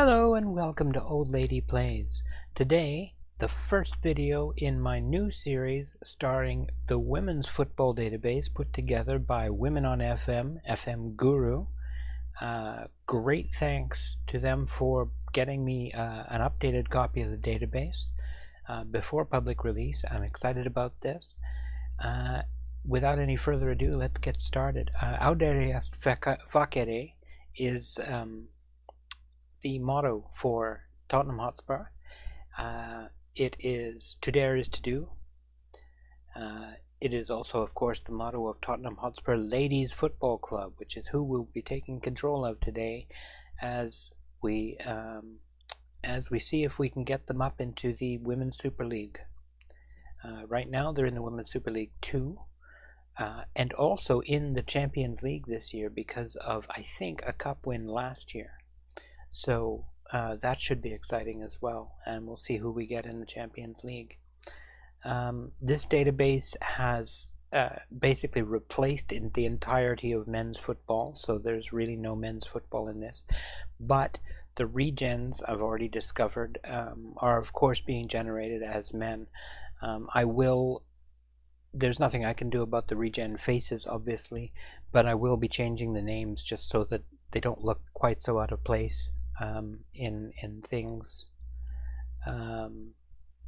Hello and welcome to Old Lady Plays. Today, the first video in my new series starring the women's football database put together by Women on FM Guru. Great thanks to them for getting me an updated copy of the database before public release. I'm excited about this. Without any further ado, let's get started. Audere est Facere is the motto for Tottenham Hotspur. It is "To dare is to do." It is also, of course, the motto of Tottenham Hotspur Ladies Football Club, which is who we'll be taking control of today, as we see if we can get them up into the Women's Super League. Right now, they're in the Women's Super League 2, and also in the Champions League this year because of, I think, a cup win last year. So that should be exciting as well, and we'll see who we get in the Champions League. This database has basically replaced in the entirety of men's football, so there's really no men's football in this. But the regens I've already discovered are of course being generated as men. There's nothing I can do about the regen faces, obviously, but I will be changing the names just so that they don't look quite so out of place in things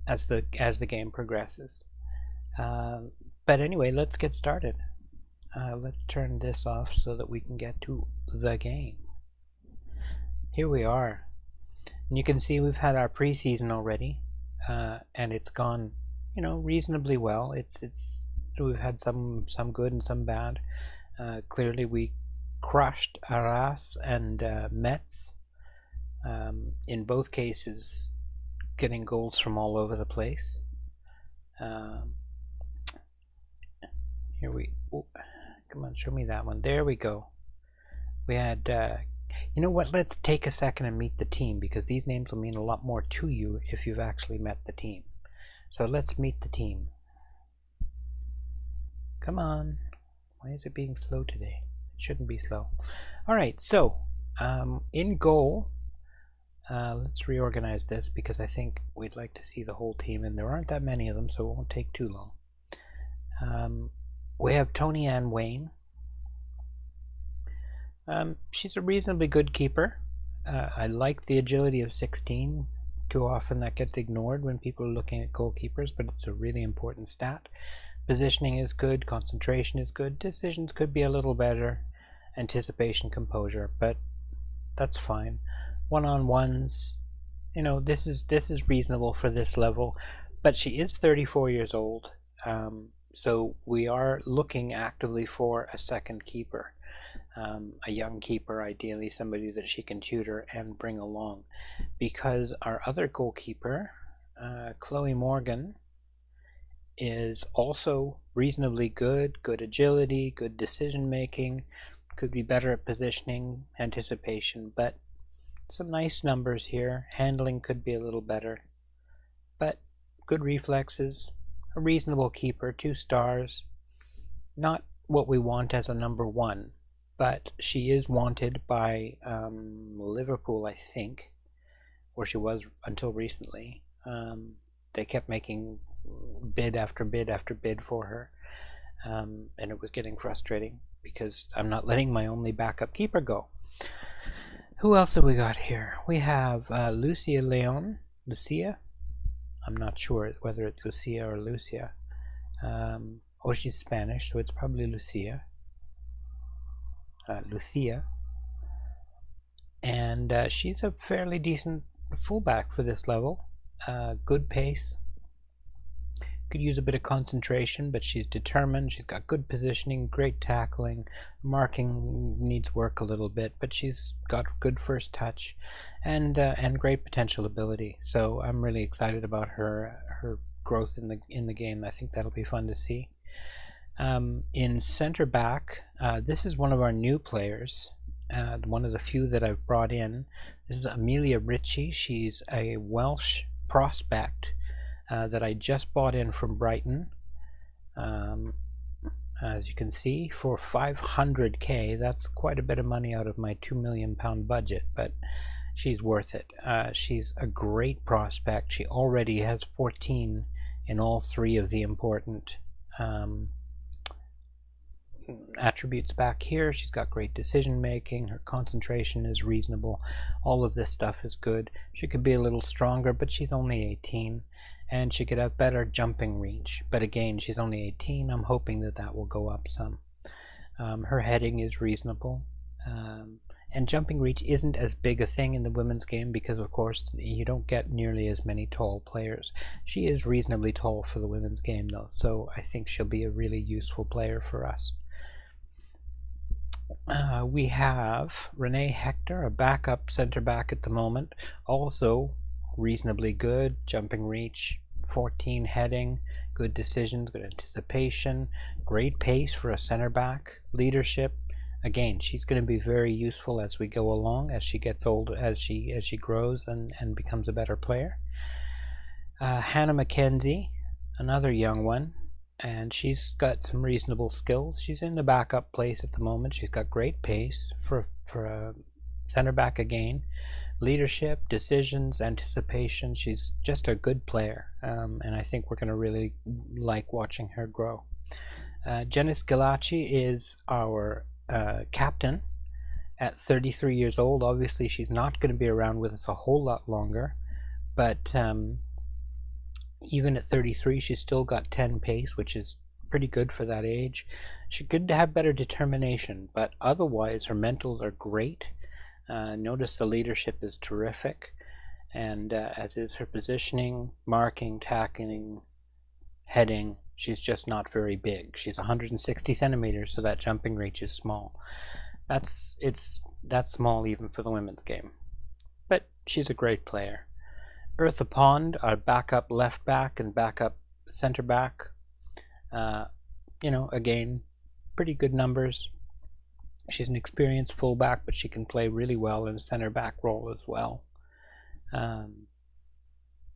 as the game progresses. But anyway, let's get started. Let's turn this off so that we can get to the game. Here we are, and you can see we've had our preseason already, and it's gone, reasonably well. We've had some good and some bad. Clearly, we crushed Arras and Metz. In both cases, getting goals from all over the place. Come on, show me that one. There we go. We had, you know what, let's take a second and meet the team, because these names will mean a lot more to you if you've actually met the team. So let's meet the team. Come on. Why is it being slow today? It shouldn't be slow. Alright, so in goal, let's reorganize this because I think we'd like to see the whole team, and there aren't that many of them, so it won't take too long. We have Tony Ann Wayne. She's a reasonably good keeper. I like the agility of 16. Too often that gets ignored when people are looking at goalkeepers, but it's a really important stat. Positioning is good, concentration is good, decisions could be a little better, anticipation, composure, but that's fine. One-on-ones, this is reasonable for this level, but she is 34 years old, so we are looking actively for a second keeper, a young keeper, ideally somebody that she can tutor and bring along, because our other goalkeeper, Chloe Morgan, is also reasonably good agility, good decision making, could be better at positioning, anticipation, but some nice numbers here. Handling could be a little better, but good reflexes, a reasonable keeper, 2 stars. Not what we want as a number 1, but she is wanted by Liverpool, I think, or she was until recently. They kept making bid after bid after bid for her, and it was getting frustrating because I'm not letting my only backup keeper go. Who else have we got here? We have Lucia Leon. Lucia? I'm not sure whether it's Lucia or Lucia. Oh, she's Spanish, so it's probably Lucia. Lucia. And she's a fairly decent fullback for this level. Good pace. Could use a bit of concentration, but she's determined. She's got good positioning, great tackling. Marking needs work a little bit, but she's got good first touch and great potential ability. So I'm really excited about her growth in the game. I think that'll be fun to see. In center back, this is one of our new players, one of the few that I've brought in. This is Amelia Ritchie. She's a Welsh prospect that I just bought in from Brighton, as you can see, for 500k. That's quite a bit of money out of my £2 million budget, but she's worth it. She's a great prospect. She already has 14 in all 3 of the important attributes back here. She's got great decision making, her concentration is reasonable, all of this stuff is good. She could be a little stronger, but she's only 18, and she could have better jumping reach, but again, she's only 18. I'm hoping that that will go up some. Her heading is reasonable, and jumping reach isn't as big a thing in the women's game because of course you don't get nearly as many tall players. She is reasonably tall for the women's game though, so I think she'll be a really useful player for us. We have Renee Hector, a backup center back at the moment, also reasonably good, jumping reach, 14 heading, good decisions, good anticipation, great pace for a center back, leadership. Again, she's going to be very useful as we go along, as she gets older, as she grows and becomes a better player. Hannah McKenzie, another young one, and she's got some reasonable skills. She's in the backup place at the moment. She's got great pace for a center back again. Leadership, decisions, anticipation. She's just a good player, and I think we're going to really like watching her grow. Jenna Scilacci is our captain at 33 years old. Obviously, she's not going to be around with us a whole lot longer, but even at 33, she's still got 10 pace, which is pretty good for that age. She could have better determination, but otherwise her mentals are great. Notice the leadership is terrific, and as is her positioning, marking, tackling, heading. She's just not very big. She's 160 centimeters, so that jumping reach is small. That's small even for the women's game, but she's a great player. Eartha Pond, our backup left back and backup center back. Again, pretty good numbers. She's an experienced fullback, but she can play really well in a center back role as well.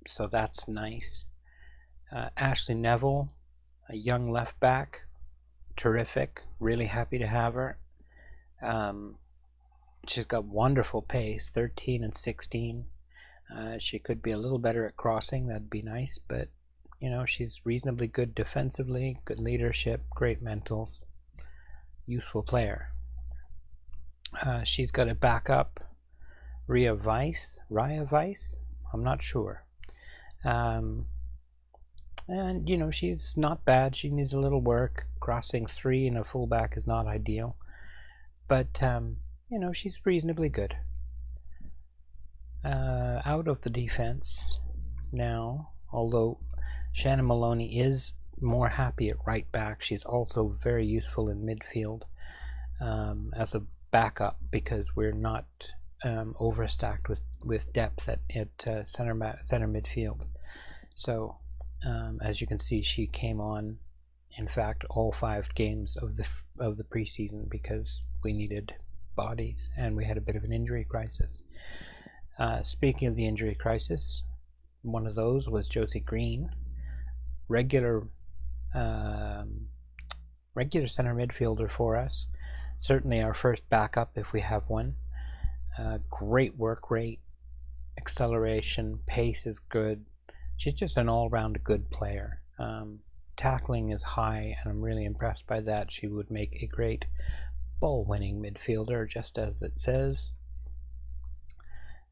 So that's nice. Ashley Neville, a young left back, terrific. Really happy to have her. She's got wonderful pace, 13 and 16. She could be a little better at crossing, that'd be nice, but she's reasonably good defensively, good leadership, great mentals, useful player. She's got a backup, Raya Weiss, I'm not sure. And she's not bad. She needs a little work. Crossing 3 in a fullback is not ideal, but she's reasonably good. Out of the defense now, although Shannon Maloney is more happy at right back, she's also very useful in midfield as a backup because we're not overstacked with depth at center midfield. So as you can see, she came on, in fact, all 5 games of the preseason because we needed bodies and we had a bit of an injury crisis. Speaking of the injury crisis, one of those was Josie Green, regular center midfielder for us. Certainly our first backup if we have one. Great work rate, acceleration, pace is good. She's just an all-round good player. Tackling is high, and I'm really impressed by that. She would make a great ball-winning midfielder, just as it says.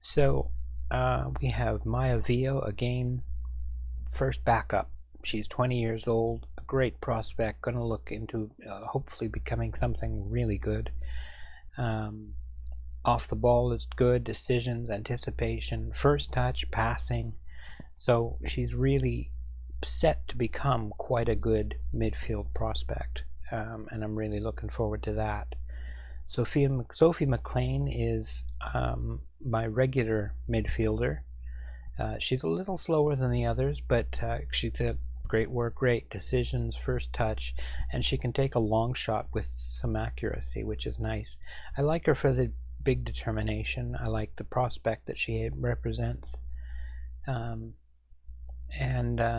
So we have Maya Vio, again, first backup. She's 20 years old, a great prospect, going to look into hopefully becoming something really good. Off the ball is good, decisions, anticipation, first touch, passing. So she's really set to become quite a good midfield prospect, and I'm really looking forward to that. Sophie McLean is my regular midfielder. She's a little slower than the others, but she's a great work rate, decisions, first touch, and she can take a long shot with some accuracy, which is nice. I like her for the big determination. I like the prospect that she represents.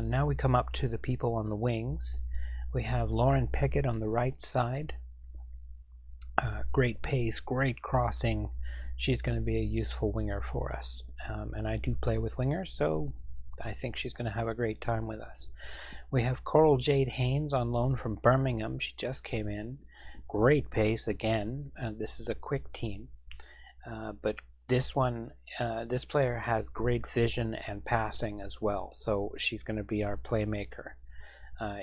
Now we come up to the people on the wings. We have Lauren Pickett on the right side. Great pace, great crossing, she's going to be a useful winger for us. And I do play with wingers, so I think she's going to have a great time with us. We have Coral Jade Haynes on loan from Birmingham. She just came in. Great pace again. This is a quick team. But this player has great vision and passing as well. So she's going to be our playmaker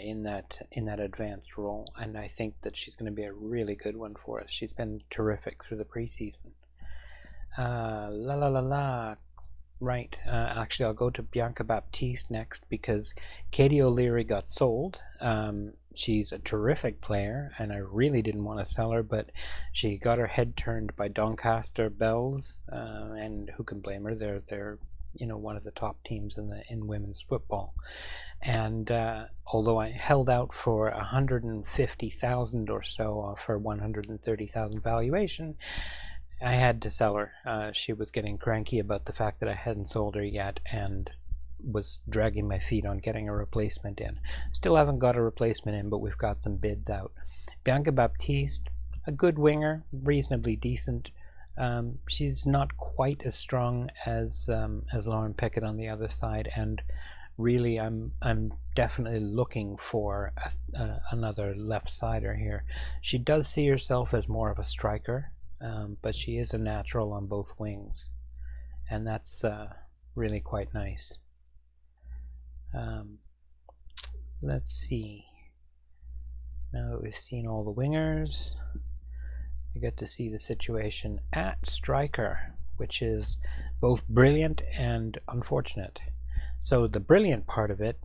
in that advanced role. And I think that she's going to be a really good one for us. She's been terrific through the preseason. Right, actually I'll go to Bianca Baptiste next because Katie O'Leary got sold. She's a terrific player and I really didn't want to sell her, but she got her head turned by Doncaster Bells, and who can blame her? They're one of the top teams in women's football. And although I held out for 150,000 or so off her 130,000 valuation, I had to sell her. She was getting cranky about the fact that I hadn't sold her yet and was dragging my feet on getting a replacement in. Still haven't got a replacement in, but we've got some bids out. Bianca Baptiste, a good winger, reasonably decent. She's not quite as strong as Lauren Pickett on the other side, and really I'm definitely looking for another left-sider here. She does see herself as more of a striker. But she is a natural on both wings, and that's really quite nice. Let's see. Now that we've seen all the wingers, we get to see the situation at striker, which is both brilliant and unfortunate. So the brilliant part of it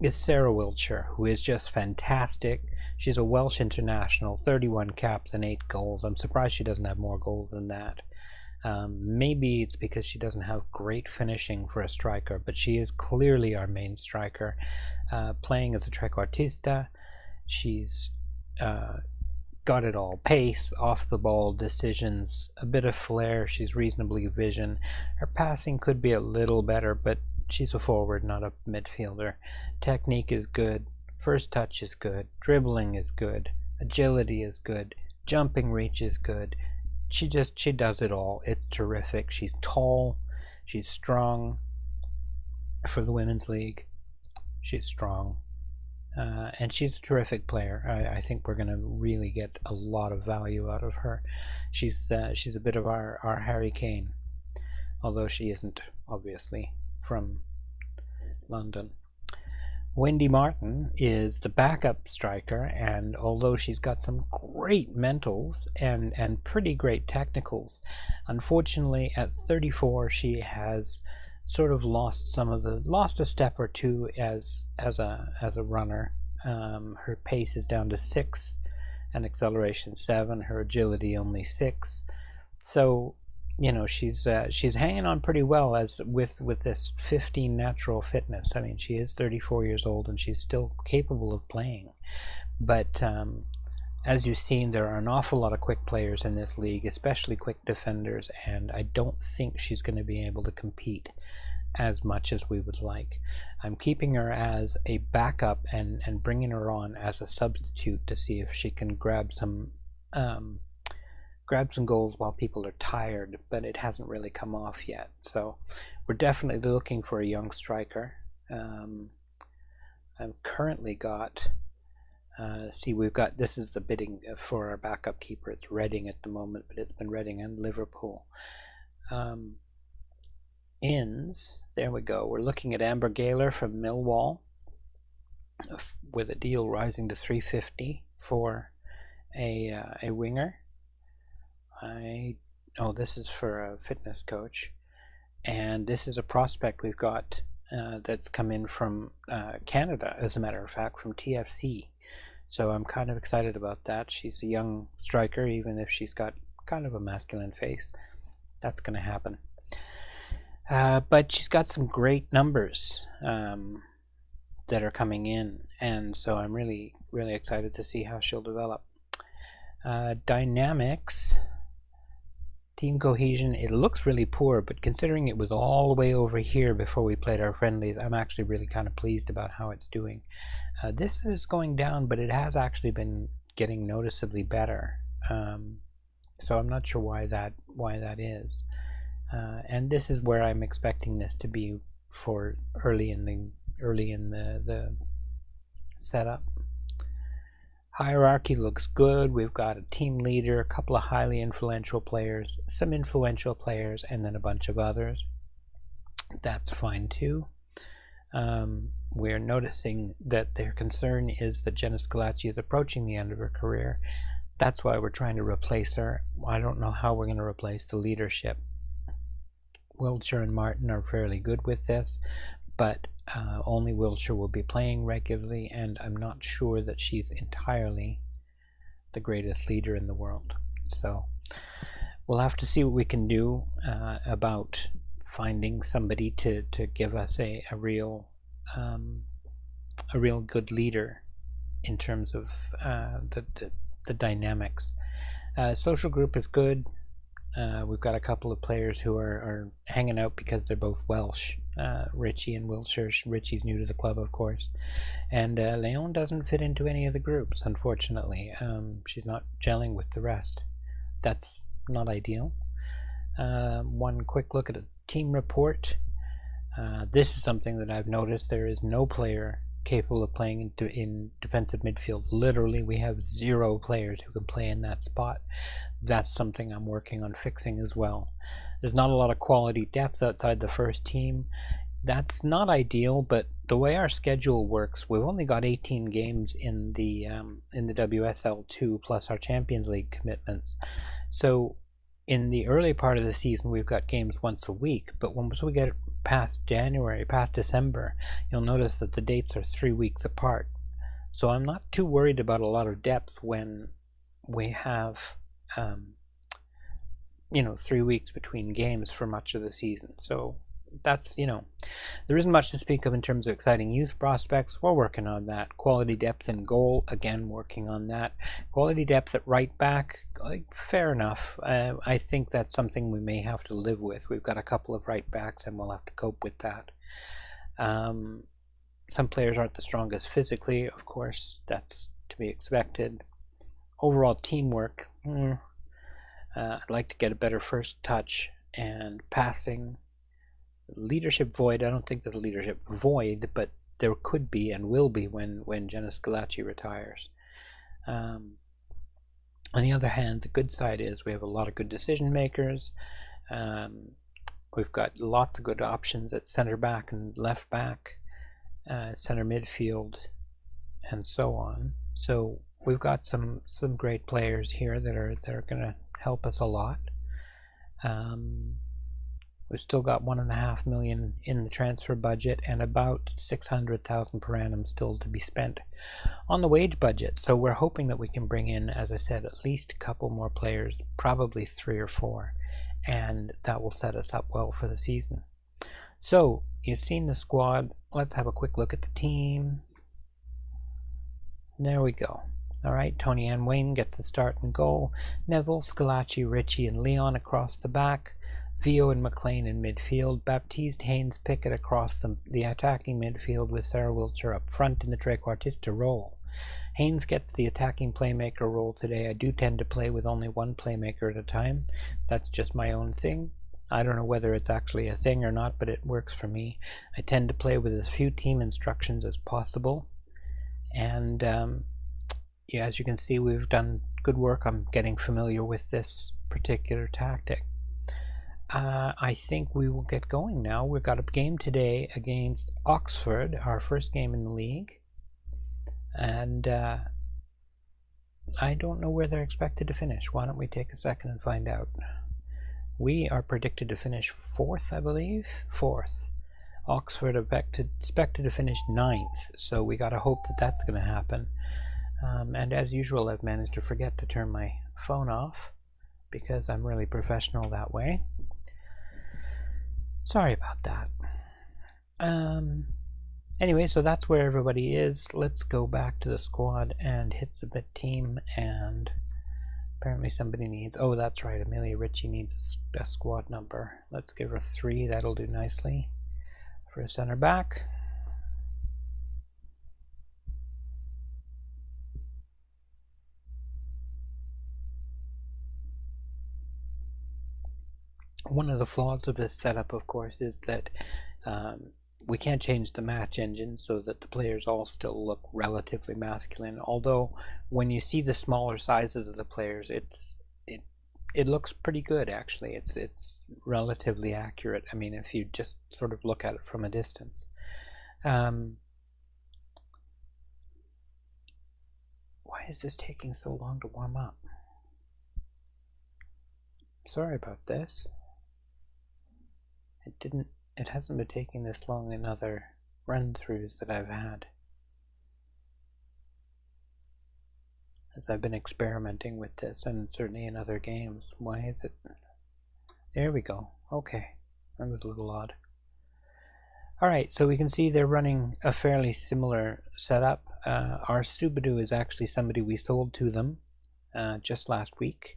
is Sarah Wiltshire, who is just fantastic. She's a Welsh international, 31 caps and 8 goals. I'm surprised she doesn't have more goals than that. Maybe it's because she doesn't have great finishing for a striker, but she is clearly our main striker. Playing as a trequartista, she's got it all. Pace, off the ball, decisions, a bit of flair. She's reasonably vision. Her passing could be a little better, but she's a forward, not a midfielder. Technique is good. First touch is good. Dribbling is good. Agility is good. Jumping reach is good. She does it all. It's terrific. She's tall. She's strong. For the Women's League, she's strong. And she's a terrific player. I think we're going to really get a lot of value out of her. She's a bit of our Harry Kane, although she isn't, obviously, from London. Wendy Martin is the backup striker, and although she's got some great mentals and pretty great technicals, unfortunately at 34 she has sort of lost a step or two as a runner. Her pace is down to 6 and acceleration 7, her agility only 6. So she's hanging on pretty well as with this 15 natural fitness. I mean, she is 34 years old and she's still capable of playing. But as you've seen, there are an awful lot of quick players in this league, especially quick defenders, and I don't think she's going to be able to compete as much as we would like. I'm keeping her as a backup and bringing her on as a substitute to see if she can grab some goals while people are tired, but it hasn't really come off yet. So we're definitely looking for a young striker. I've currently got this is the bidding for our backup keeper. It's Reading at the moment, but it's been Reading and Liverpool. There we go. We're looking at Amber Gaylor from Millwall with a deal rising to 350 for a winger. This is for a fitness coach, and this is a prospect we've got that's come in from Canada, as a matter of fact, from TFC. So I'm kind of excited about that. She's a young striker, even if she's got kind of a masculine face. That's going to happen. But she's got some great numbers that are coming in, and so I'm really, really excited to see how she'll develop. Dynamics, team cohesion, it looks really poor, but considering it was all the way over here before we played our friendlies, I'm actually really kind of pleased about how it's doing. This is going down, but it has actually been getting noticeably better. So I'm not sure why that is. And this is where I'm expecting this to be for early in the setup. Hierarchy looks good. We've got a team leader, a couple of highly influential players, some influential players, and then a bunch of others. That's fine too. We're noticing that their concern is that Jenna Scalacci is approaching the end of her career. That's why we're trying to replace her. I don't know how we're going to replace the leadership. Wiltshire and Martin are fairly good with this, but only Wiltshire will be playing regularly, and I'm not sure that she's entirely the greatest leader in the world. So we'll have to see what we can do about finding somebody to give us a real good leader in terms of the dynamics. Social group is good. We've got a couple of players who are hanging out because they're both Welsh. Richie and Wiltshire. Richie's new to the club, of course. And Leon doesn't fit into any of the groups, unfortunately. She's not gelling with the rest. That's not ideal. One quick look at a team report. This is something that I've noticed. There is no player capable of playing in defensive midfield. Literally, we have 0 players who can play in that spot. That's something I'm working on fixing as well. There's not a lot of quality depth outside the first team. That's not ideal, but the way our schedule works, we've only got 18 games in the WSL2 plus our Champions League commitments. So in the early part of the season, we've got games once a week, but once we get past January, past December, you'll notice that the dates are 3 weeks apart. So I'm not too worried about a lot of depth when we have 3 weeks between games for much of the season. So that's, there isn't much to speak of in terms of exciting youth prospects. We're working on that. Quality depth in goal, again, working on that. Quality depth at right back, fair enough. I think that's something we may have to live with. We've got a couple of right backs and we'll have to cope with that. Some players aren't the strongest physically, of course, that's to be expected. Overall teamwork, I'd like to get a better first touch and passing. Leadership void, I don't think there's a leadership void, but there could be and will be when Jenna Scalacci retires. On the other hand, the good side is we have a lot of good decision makers. We've got lots of good options at center back and left back, center midfield, and so on. So we've got some great players here that are going to help us a lot. We've still got $1.5 million in the transfer budget and about $600,000 per annum still to be spent on the wage budget. So we're hoping that we can bring in, as I said, at least a couple more players, probably 3 or 4, and that will set us up well for the season. So you've seen the squad. Let's have a quick look at the team. There we go. All right, Tony Ann Wayne gets the start and goal. Neville, Scalacci, Richie, and Leon across the back. Vio and McLean in midfield. Baptiste, Haynes, Pickett across the attacking midfield with Sarah Wiltshire up front in the trequartista role. Haynes gets the attacking playmaker role today. I do tend to play with only one playmaker at a time. That's just my own thing. I don't know whether it's actually a thing or not, but it works for me. I tend to play with as few team instructions as possible. And yeah, as you can see, we've done good work on getting familiar with this particular tactic. I think we will get going now. We've got a game today against Oxford, our first game in the league. And I don't know where they're expected to finish. Why don't we take a second and find out? We are predicted to finish 4th, I believe. 4th. Oxford are expected to finish 9th, so we gotta hope that that's going to happen. And as usual, I've managed to forget to turn my phone off because I'm really professional that way. Sorry about that. Anyway, so that's where everybody is. Let's go back to the squad and hit submit team, and apparently somebody needs, oh that's right, Amelia Ritchie needs a squad number. Let's give her 3, that'll do nicely for a center back. One of the flaws of this setup, of course, is that we can't change the match engine so that the players all still look relatively masculine. Although when you see the smaller sizes of the players, it looks pretty good actually. It's relatively accurate. I mean, if you just sort of look at it from a distance. Why is this taking so long to warm up? Sorry about this. It hasn't been taking this long in other run-throughs that I've had, as I've been experimenting with this, and certainly in other games. Why is it? There we go. Okay, that was a little odd. Alright, so we can see they're running a fairly similar setup. Our Subaru is actually somebody we sold to them just last week,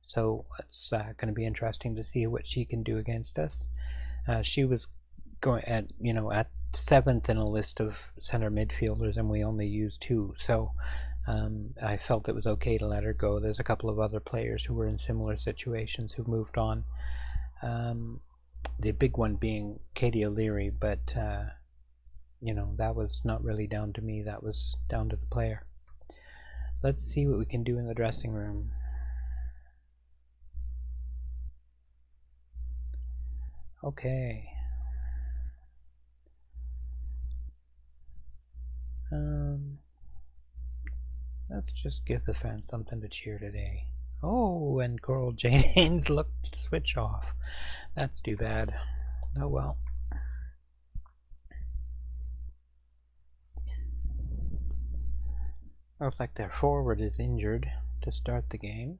so it's going to be interesting to see what she can do against us. She was going at 7th in a list of center midfielders, and we only used 2, so I felt it was okay to let her go. There's a couple of other players who were in similar situations who've moved on. The big one being Katie O'Leary, but that was not really down to me. That was down to the player. Let's see what we can do in the dressing room. Okay. Let's just give the fans something to cheer today. Oh, and Coral Jane Haynes looked to switch off. That's too bad. Oh well. Looks like their forward is injured to start the game.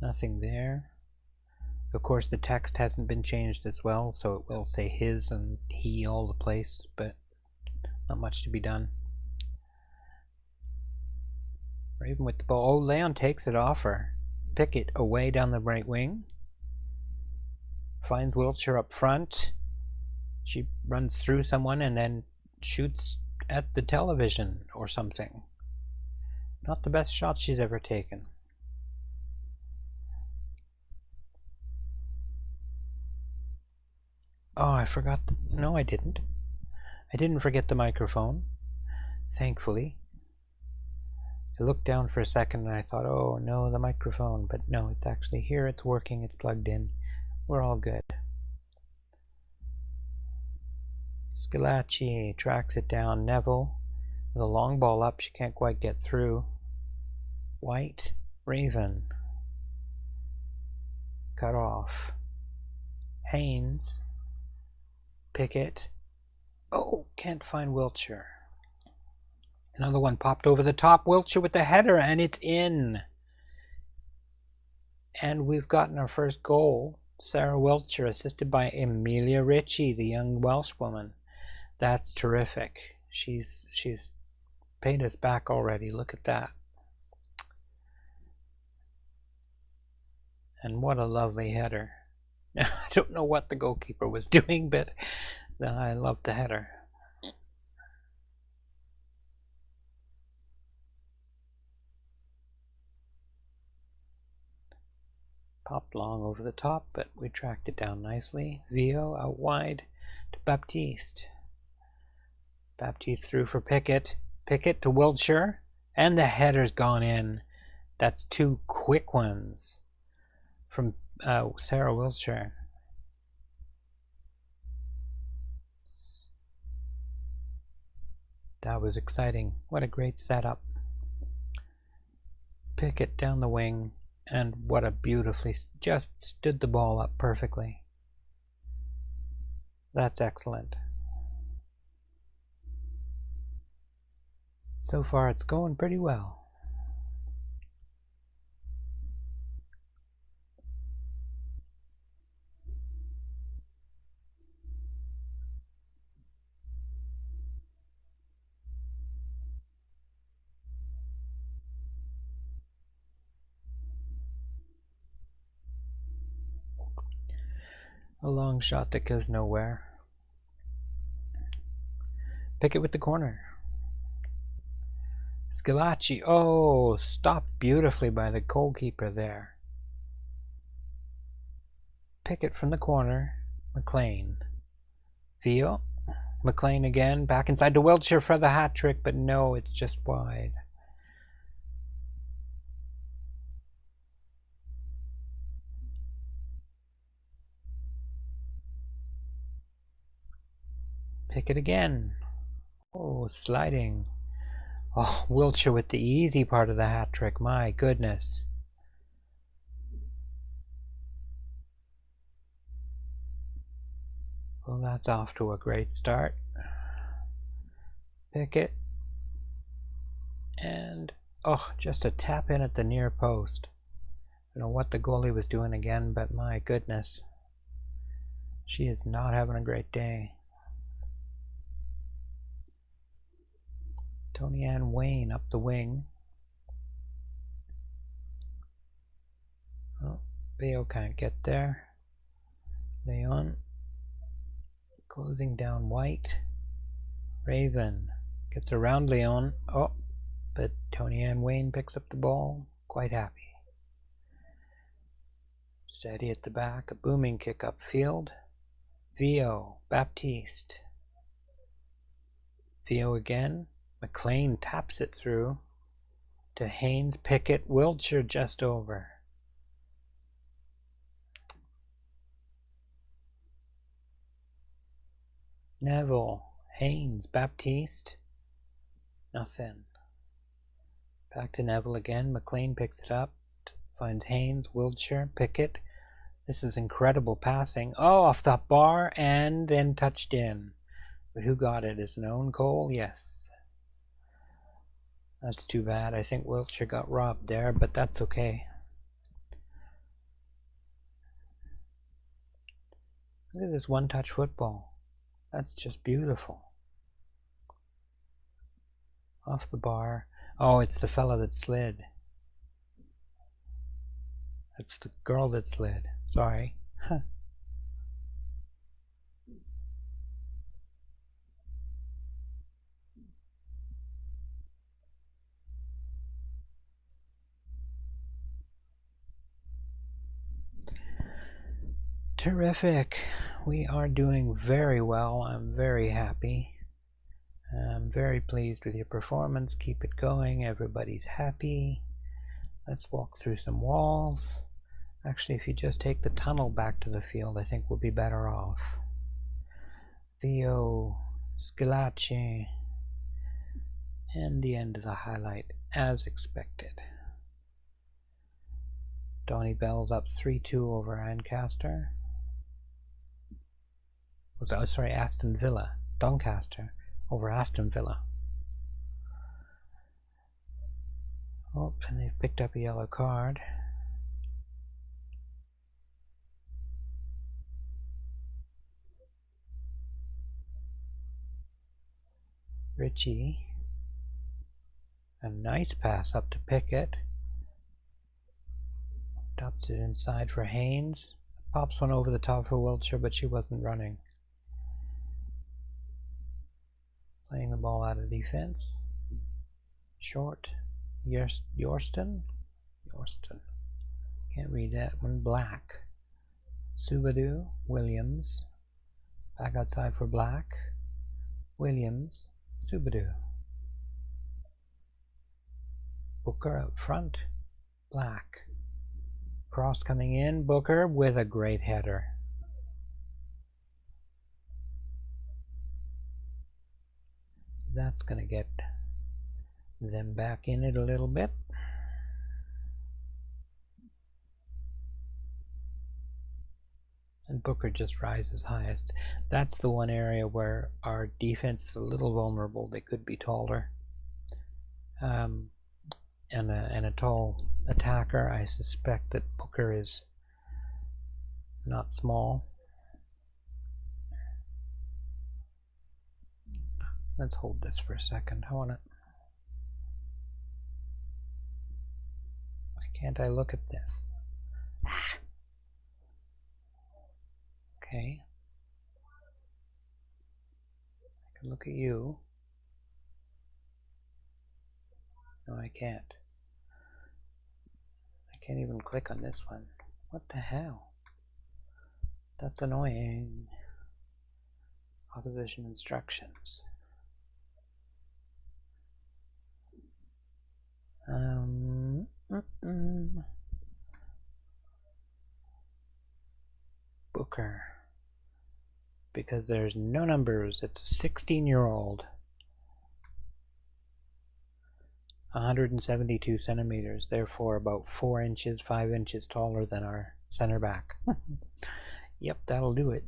Nothing there. Of course, the text hasn't been changed as well, so it will say his and he all the place, but not much to be done. Raven with the ball. Oh, Leon takes it off her. Pickett away down the right wing. Finds Wiltshire up front. She runs through someone and then shoots at the television or something. Not the best shot she's ever taken. Oh, I forgot. No, I didn't. I didn't forget the microphone, thankfully. I looked down for a second and I thought, oh no, the microphone. But no, it's actually here, it's working, it's plugged in. We're all good. Scalacci tracks it down. Neville with a long ball up, she can't quite get through. White, Raven. Cut off. Haynes. Pickett. Oh, can't find Wiltshire. Another one popped over the top. Wiltshire with the header, and it's in. And we've gotten our first goal. Sarah Wiltshire, assisted by Emilia Ritchie, the young Welsh woman. That's terrific. She's paid us back already. Look at that. And what a lovely header. I don't know what the goalkeeper was doing, but I love the header. Popped long over the top, but we tracked it down nicely. Vio out wide to Baptiste. Baptiste through for Pickett. Pickett to Wiltshire, and the header's gone in. That's 2 quick ones from Sarah Wiltshire. That was exciting. What a great setup. Pickett down the wing, and what a beautifully, just stood the ball up perfectly. That's excellent. So far it's going pretty well. A long shot that goes nowhere. Pickett with the corner. Scalacci, oh, stopped beautifully by the goalkeeper there. Pickett from the corner. McLean. Veal. McLean again. Back inside to Wiltshire for the hat trick, but no, it's just wide. Pickett again. Oh, sliding. Oh, Wiltshire with the easy part of the hat trick. My goodness. Well, that's off to a great start. Pickett. And, oh, just a tap in at the near post. I don't know what the goalie was doing again, but my goodness. She is not having a great day. Tony Ann Wayne up the wing. Oh, Leo can't get there. Leon. Closing down White. Raven gets around Leon. Oh, but Tony Ann Wayne picks up the ball. Quite happy. Steady at the back. A booming kick upfield. Vio. Baptiste. Vio again. McLean taps it through to Haynes. Pickett. Wiltshire just over. Neville. Haynes. Baptiste. Nothing. Back to Neville again. McLean picks it up. Finds Haynes. Wiltshire. Pickett. This is incredible passing. Oh, off the bar and then touched in. But who got it? Is it Owen Cole? Yes. That's too bad. I think Wiltshire got robbed there, but that's okay. Look at this one-touch football. That's just beautiful. Off the bar. Oh, it's the fella that slid. That's the girl that slid. Sorry. Terrific. We are doing very well. I'm very happy. I'm very pleased with your performance. Keep it going. Everybody's happy. Let's walk through some walls. Actually, if you just take the tunnel back to the field, I think we'll be better off. Theo Scalacci. And the end of the highlight, as expected. Donny Bell's up 3-2 over Ancaster. Aston Villa. Doncaster over Aston Villa. Oh, and they've picked up a yellow card. Richie. A nice pass up to Pickett. Dumps it inside for Haynes. Pops one over the top for Wiltshire, but she wasn't running. Playing the ball out of defense. Short. Yorston? Yorston. Can't read that one. Black. Subadu. Williams. Back outside for Black. Williams. Subadu. Booker out front. Black. Cross coming in. Booker with a great header. That's going to get them back in it a little bit. And Booker just rises highest. That's the one area where our defense is a little vulnerable. They could be taller. And a tall attacker. I suspect that Booker is not small. Let's hold this for a second. I want to. Why can't I look at this? Okay. I can look at you. No, I can't. I can't even click on this one. What the hell? That's annoying. Opposition instructions. Booker. Because there's no numbers. It's a 16-year-old. 172 centimeters, therefore about 4 inches, 5 inches taller than our center back. Yep, that'll do it.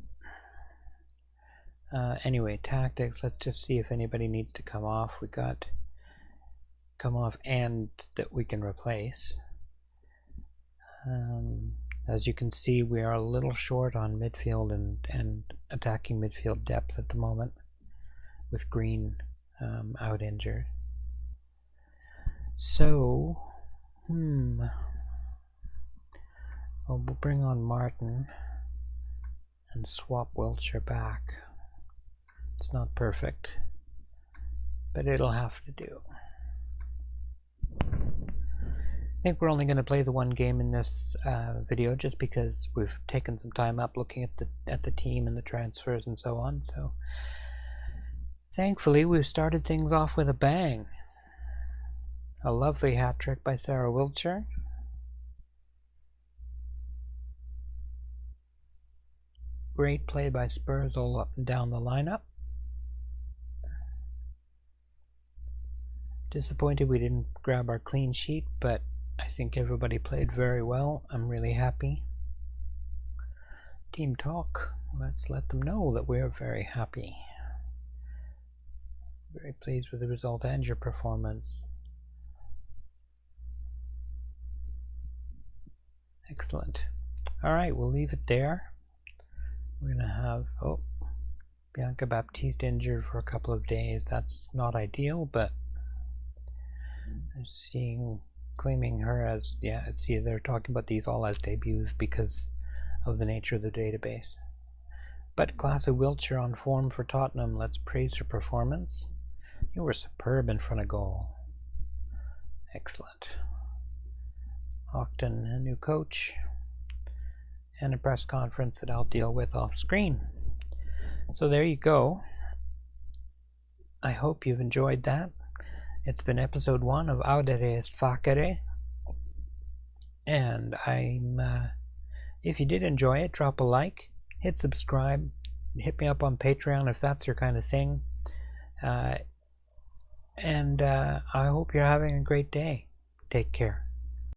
Anyway, tactics. Let's just see if anybody needs to come off. We got come off and that we can replace. As you can see, we are a little short on midfield and attacking midfield depth at the moment, with Green out injured. So, well, we'll bring on Martin and swap Wiltshire back. It's not perfect, but it'll have to do. I think we're only going to play the one game in this video, just because we've taken some time up looking at the team and the transfers and so on. So, thankfully, we've started things off with a bang. A lovely hat trick by Sarah Wiltshire. Great play by Spurs all up and down the lineup. Disappointed we didn't grab our clean sheet, but I think everybody played very well. I'm really happy. Team talk. Let's let them know that we're very happy. Very pleased with the result and your performance. Excellent. Alright, we'll leave it there. We're going to have, Bianca Baptiste injured for a couple of days. That's not ideal, but claiming her as, see, they're talking about these all as debuts because of the nature of the database. But Class of Wiltshire on form for Tottenham. Let's praise her performance. You were superb in front of goal. Excellent. Octon, a new coach, and a press conference that I'll deal with off screen. So there you go. I hope you've enjoyed that. It's been episode 1 of Audere est Facere, and if you did enjoy it, drop a like, hit subscribe, hit me up on Patreon if that's your kind of thing, and I hope you're having a great day. Take care.